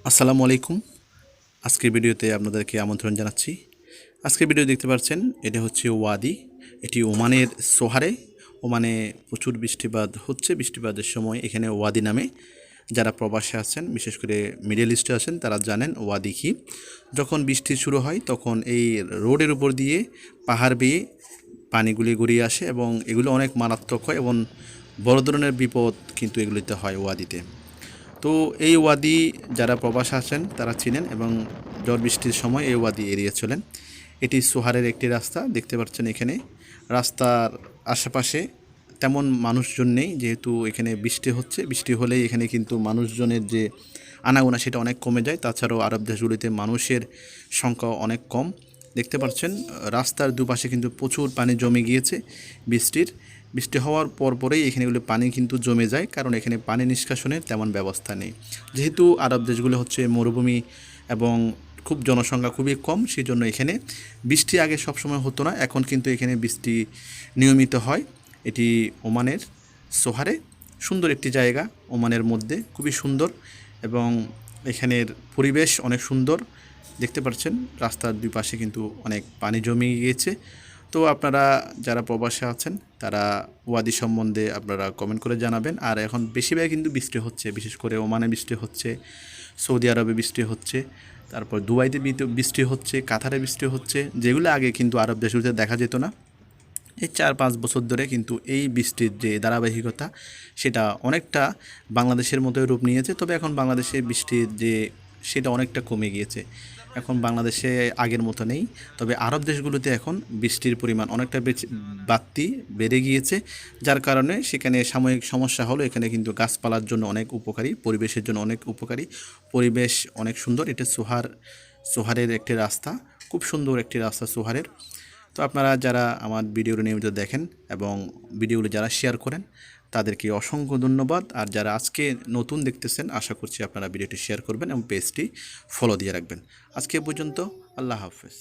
আসসালামু আলাইকুম। আজকের ভিডিওতে আপনাদেরকে আমন্ত্রণ জানাচ্ছি। আজকের ভিডিও দেখতে পাচ্ছেন, এটা হচ্ছে ওয়াদি। এটি ওমানের সোহারে। ওমানে প্রচুর বৃষ্টিপাত হচ্ছে। বৃষ্টিপাতের সময় এখানে ওয়াদি নামে। যারা প্রবাসে আছেন, বিশেষ করে মিডল ইস্টে আছেন, তারা জানেন ওয়াদি কী। যখন বৃষ্টি শুরু হয় তখন এই রোডের উপর দিয়ে পাহাড় বেয়ে পানিগুলি গড়িয়ে আসে এবং এগুলো অনেক মারাত্মক হয় এবং বড় ধরনের বিপদ কিন্তু এগুলিতে হয় ওয়াদিতে। তো এই ওয়াদি যারা প্রবাসে আছেন তারা চিনেন এবং ঝড় বৃষ্টির সময় এই ওয়াদি এড়িয়ে চলেন। এটি সোহারের একটি রাস্তা, দেখতে পাচ্ছেন। এখানে রাস্তার আশেপাশে তেমন মানুষজন নেই, যেহেতু এখানে বৃষ্টি হচ্ছে। বৃষ্টি হলেই এখানে কিন্তু মানুষজনের যে আনাগোনা সেটা অনেক কমে যায়। তাছাড়াও আরব দেশগুলিতে মানুষের সংখ্যা অনেক কম। দেখতে পাচ্ছেন রাস্তার দুপাশে কিন্তু প্রচুর পানি জমে গিয়েছে বৃষ্টি হওয়ার পরেই এখানেগুলো পানি কিন্তু জমে যায়, কারণ এখানে পানি নিষ্কাশনের তেমন ব্যবস্থা নেই। যেহেতু আরব দেশগুলো হচ্ছে মরুভূমি এবং খুব জনসংখ্যা খুবই কম, সেই জন্য এখানে বৃষ্টি আগে সবসময় হতো না, এখন কিন্তু এখানে বৃষ্টি নিয়মিত হয়। এটি ওমানের সোহারে সুন্দর একটি জায়গা, ওমানের মধ্যে খুবই সুন্দর এবং এখানের পরিবেশ অনেক সুন্দর। দেখতে পাচ্ছেন রাস্তার দুই পাশে কিন্তু অনেক পানি জমে গিয়েছে। তো আপনারা যারা প্রবাসে আছেন তারা ওয়াদি সম্বন্ধে আপনারা কমেন্ট করে জানাবেন। আর এখন বেশিরভাগ কিন্তু বৃষ্টি হচ্ছে, বিশেষ করে ওমানে বৃষ্টি হচ্ছে, সৌদি আরবে বৃষ্টি হচ্ছে, তারপর দুবাইতে বৃষ্টি হচ্ছে, কাতারে বৃষ্টি হচ্ছে, যেগুলো আগে কিন্তু আরব দেশগুলোতে দেখা যেত না। এই 4-5 বছর ধরে কিন্তু এই বৃষ্টির যে ধারাবাহিকতা সেটা অনেকটা বাংলাদেশের মতোই রূপ নিয়েছে। তবে এখন বাংলাদেশে বৃষ্টির যে সেটা অনেকটা কমে গিয়েছে। এখন বাংলাদেশে আগের মতো নেই। তবে আরব দেশগুলোতে এখন বৃষ্টির পরিমাণ অনেকটা বাড়তি বেড়ে গিয়েছে, যার কারণে সেখানে সাময়িক সমস্যা হলো। এখানে কিন্তু গাছপালার জন্য অনেক উপকারী, পরিবেশের জন্য অনেক উপকারী, পরিবেশ অনেক সুন্দর। এটা সোহারের একটি রাস্তা, খুব সুন্দর একটি রাস্তা সোহারের। তো আপনারা যারা আমার ভিডিওগুলো নিয়মিত দেখেন এবং ভিডিওগুলো যারা শেয়ার করেন তাদেরকে অসংখ্য ধন্যবাদ। আর যারা আজকে নতুন দেখতেছেন, আশা করছি আপনারা ভিডিওটি শেয়ার করবেন এবং পেজটি ফলো দিয়ে রাখবেন। আজকে পর্যন্ত, আল্লাহ হাফেজ।